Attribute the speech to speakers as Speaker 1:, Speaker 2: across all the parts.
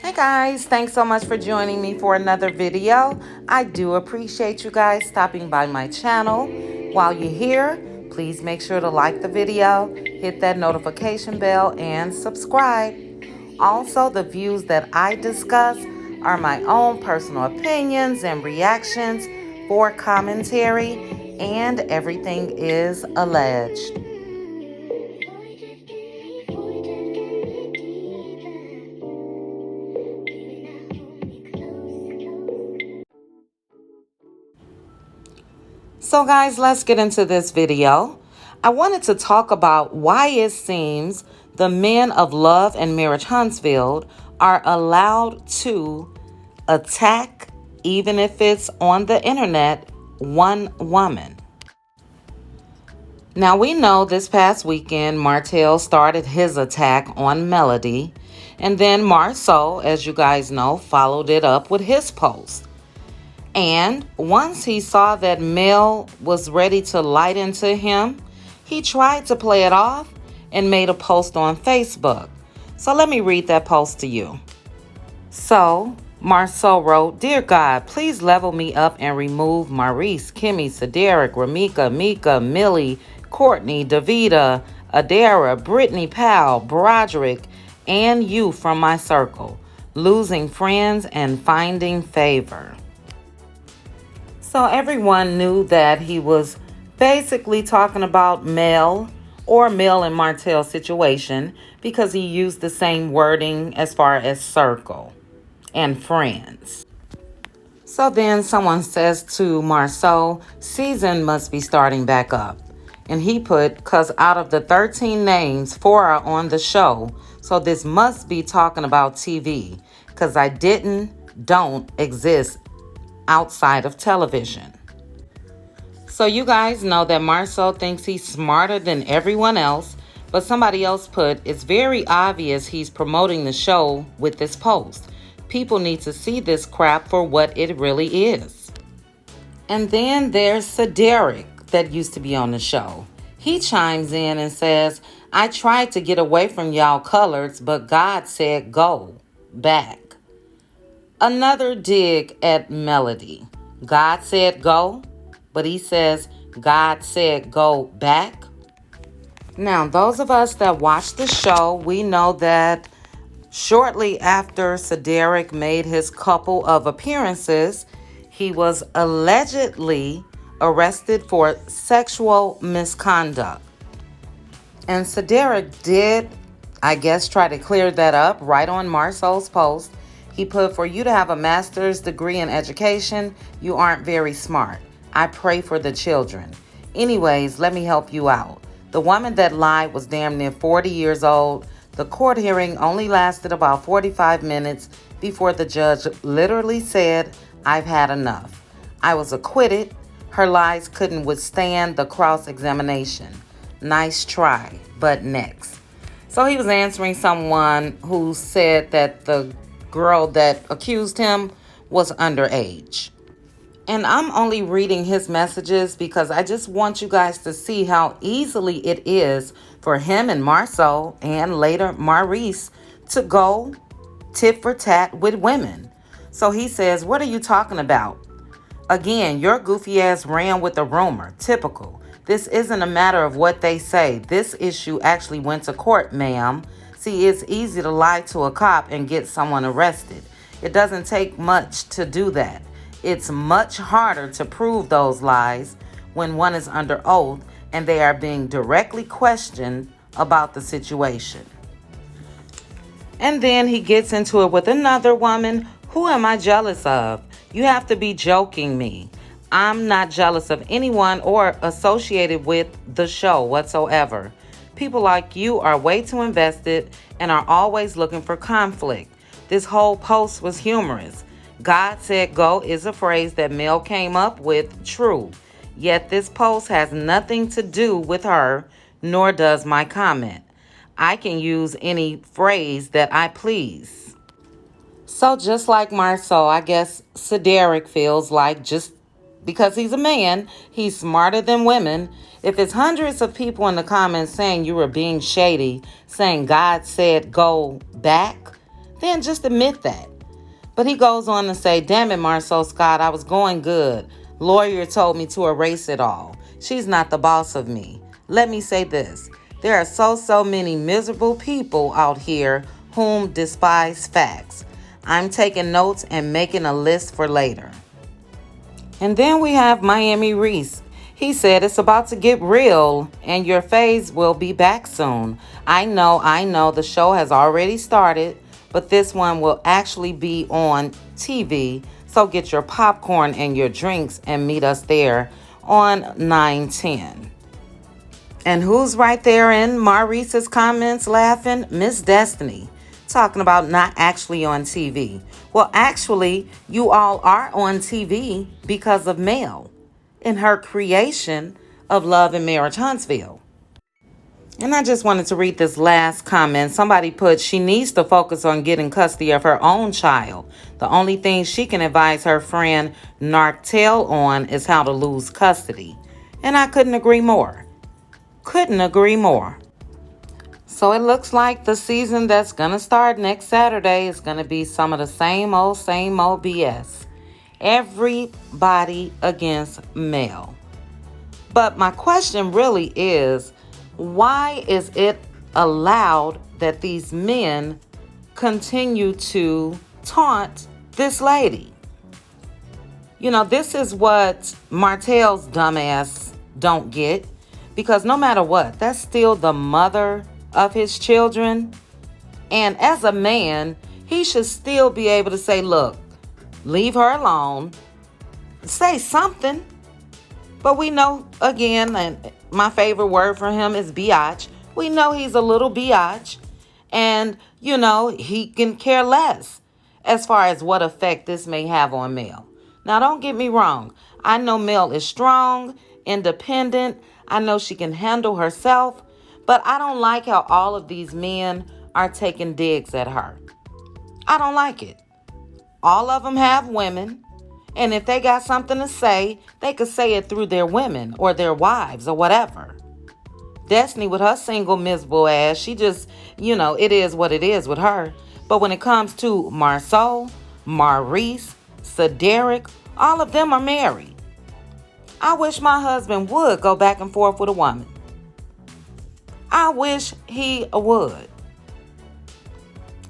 Speaker 1: Hey guys, thanks so much for joining me for another video. I do appreciate you guys stopping by my channel. While you're here, please make sure to like the video, hit that notification bell, and subscribe. Also, the views that I discuss are my own personal opinions and reactions for commentary, and everything is alleged. So guys, let's get into this video. I wanted to talk about why it seems the men of Love and Marriage Huntsville are allowed to attack, even if it's on the internet, one woman. Now we know this past weekend Martell started his attack on Melody, and then Marceau, as you guys know, followed it up with his post. And once he saw that Mel was ready to light into him, he tried to play it off and made a post on Facebook. So let me read that post to you. So, Marceau wrote, "Dear God, please level me up and remove Maurice, Kimmy, Cedric, Ramika, Mika, Millie, Courtney, Davida, Adara, Brittany Powell, Broderick, and you from my circle, losing friends and finding favor." So everyone knew that he was basically talking about Mel or Mel and Martell's situation because he used the same wording as far as circle and friends. So then someone says to Marceau, "Season must be starting back up." And he put, "Because out of the 13 names, 4 are on the show. So this must be talking about TV. Because I don't exist outside of television." So you guys know that Marceau thinks he's smarter than everyone else, but somebody else put, "It's very obvious he's promoting the show with this post. People need to see this crap for what it really is." And then there's Cedric that used to be on the show. He chimes in and says, "I tried to get away from y'all coloreds, but God said go back." Another dig at Melody. God said go, but he says God said go back. Now, those of us that watch the show, we know that shortly after Cedric made his couple of appearances, he was allegedly arrested for sexual misconduct. And Cedric did, I guess, try to clear that up right on Marceau's post. He put, "For you to have a master's degree in education, you aren't very smart. I pray for the children. Anyways, let me help you out. The woman that lied was damn near 40 years old. The court hearing only lasted about 45 minutes before the judge literally said, 'I've had enough.' I was acquitted. Her lies couldn't withstand the cross-examination. Nice try, but next." So he was answering someone who said that the girl that accused him was underage. And I'm only reading his messages because I just want you guys to see how easily it is for him and Marceau and later Maurice to go tit for tat with women. So he says, "What are you talking about? Again, your goofy ass ran with a rumor. Typical. This isn't a matter of what they say. This issue actually went to court, ma'am. See, it's easy to lie to a cop and get someone arrested. It doesn't take much to do that. It's much harder to prove those lies when one is under oath and they are being directly questioned about the situation." And then he gets into it with another woman. "Who am I jealous of? You have to be joking me. I'm not jealous of anyone or associated with the show whatsoever. People like you are way too invested and are always looking for conflict. This whole post was humorous. God said go is a phrase that Mel came up with, true. Yet this post has nothing to do with her, nor does my comment. I can use any phrase that I please." So just like Marceau, I guess Cedric feels like just because he's a man, he's smarter than women. If it's hundreds of people in the comments saying you were being shady, saying God said go back, then just admit that. But he goes on to say, damn it, Marcel Scott, I was going good. Lawyer told me to erase it all. She's not the boss of me. Let me say this. There are so many miserable people out here whom despise facts. I'm taking notes and making a list for later. And then we have Miami Reese. He said it's about to get real and your phase will be back soon. I know, the show has already started, but this one will actually be on TV. So get your popcorn and your drinks and meet us there on 9/10. And who's right there in Maurice's comments laughing? Miss Destiny, talking about not actually on TV. Well, actually, you all are on TV because of Mel in her creation of Love and Marriage Huntsville. And I just wanted to read this last comment. Somebody put, she needs to focus on getting custody of her own child. The only thing she can advise her friend Nartell on is how to lose custody. And I couldn't agree more. Couldn't agree more. So it looks like the season that's going to start next Saturday is going to be some of the same old BS. Everybody against Mel. But my question really is, why is it allowed that these men continue to taunt this lady? You know, this is what Martell's dumbass don't get. Because no matter what, that's still the mother of his children. And as a man, he should still be able to say, look, leave her alone. Say something. But we know, again, and my favorite word for him is biatch. We know he's a little biatch. And, you know, he can care less as far as what effect this may have on Mel. Now, don't get me wrong. I know Mel is strong, independent. I know she can handle herself. But I don't like how all of these men are taking digs at her. I don't like it. All of them have women. And if they got something to say, they could say it through their women or their wives or whatever. Destiny with her single miserable ass, she just, it is what it is with her. But when it comes to Marceau, Maurice, Cedric, all of them are married. I wish my husband would go back and forth with a woman. I wish he would.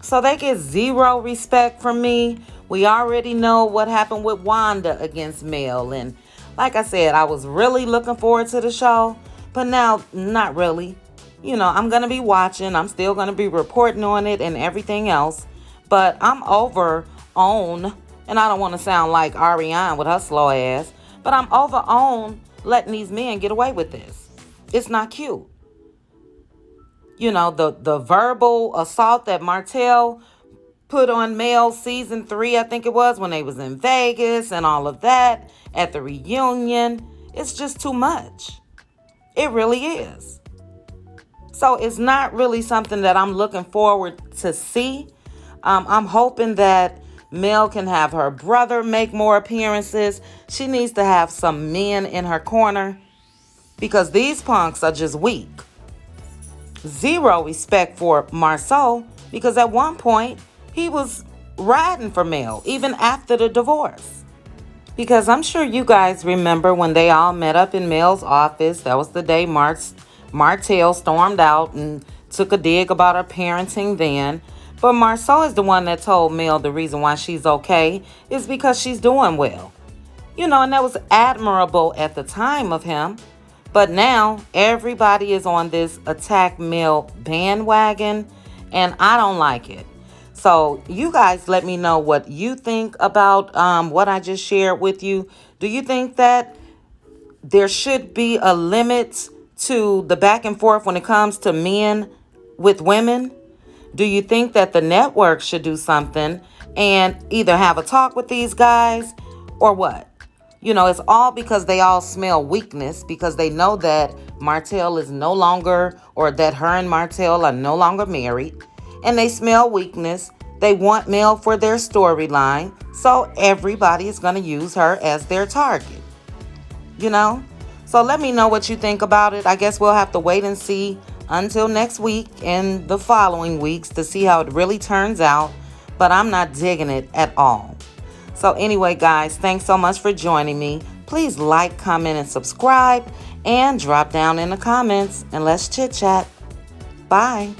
Speaker 1: So they get zero respect from me. We already know what happened with Wanda against Mel. And like I said, I was really looking forward to the show. But now, not really. I'm going to be watching. I'm still going to be reporting on it and everything else. But I'm over on, and I don't want to sound like Ariane with her slow ass, but I'm over on letting these men get away with this. It's not cute. The verbal assault that Martell put on Mel season 3, I think it was, when they was in Vegas and all of that at the reunion. It's just too much. It really is. So it's not really something that I'm looking forward to see. I'm hoping that Mel can have her brother make more appearances. She needs to have some men in her corner because these punks are just weak. Zero respect for Marceau because at one point he was riding for Mel even after the divorce. Because I'm sure you guys remember when they all met up in Mel's office. That was the day Martell stormed out and took a dig about her parenting then. But Marceau is the one that told Mel the reason why she's okay is because she's doing well. And that was admirable at the time of him. But now everybody is on this attack Mel bandwagon, and I don't like it. So you guys let me know what you think about what I just shared with you. Do you think that there should be a limit to the back and forth when it comes to men with women? Do you think that the network should do something and either have a talk with these guys or what? It's all because they all smell weakness because they know that Martell is no longer, or that her and Martell are no longer married, and they smell weakness. They want Mel for their storyline, so everybody is going to use her as their target. So let me know what you think about it. I guess we'll have to wait and see until next week and the following weeks to see how it really turns out. but I'm not digging it at all. So anyway, guys, thanks so much for joining me. Please like, comment, and subscribe, and drop down in the comments and let's chit chat. Bye.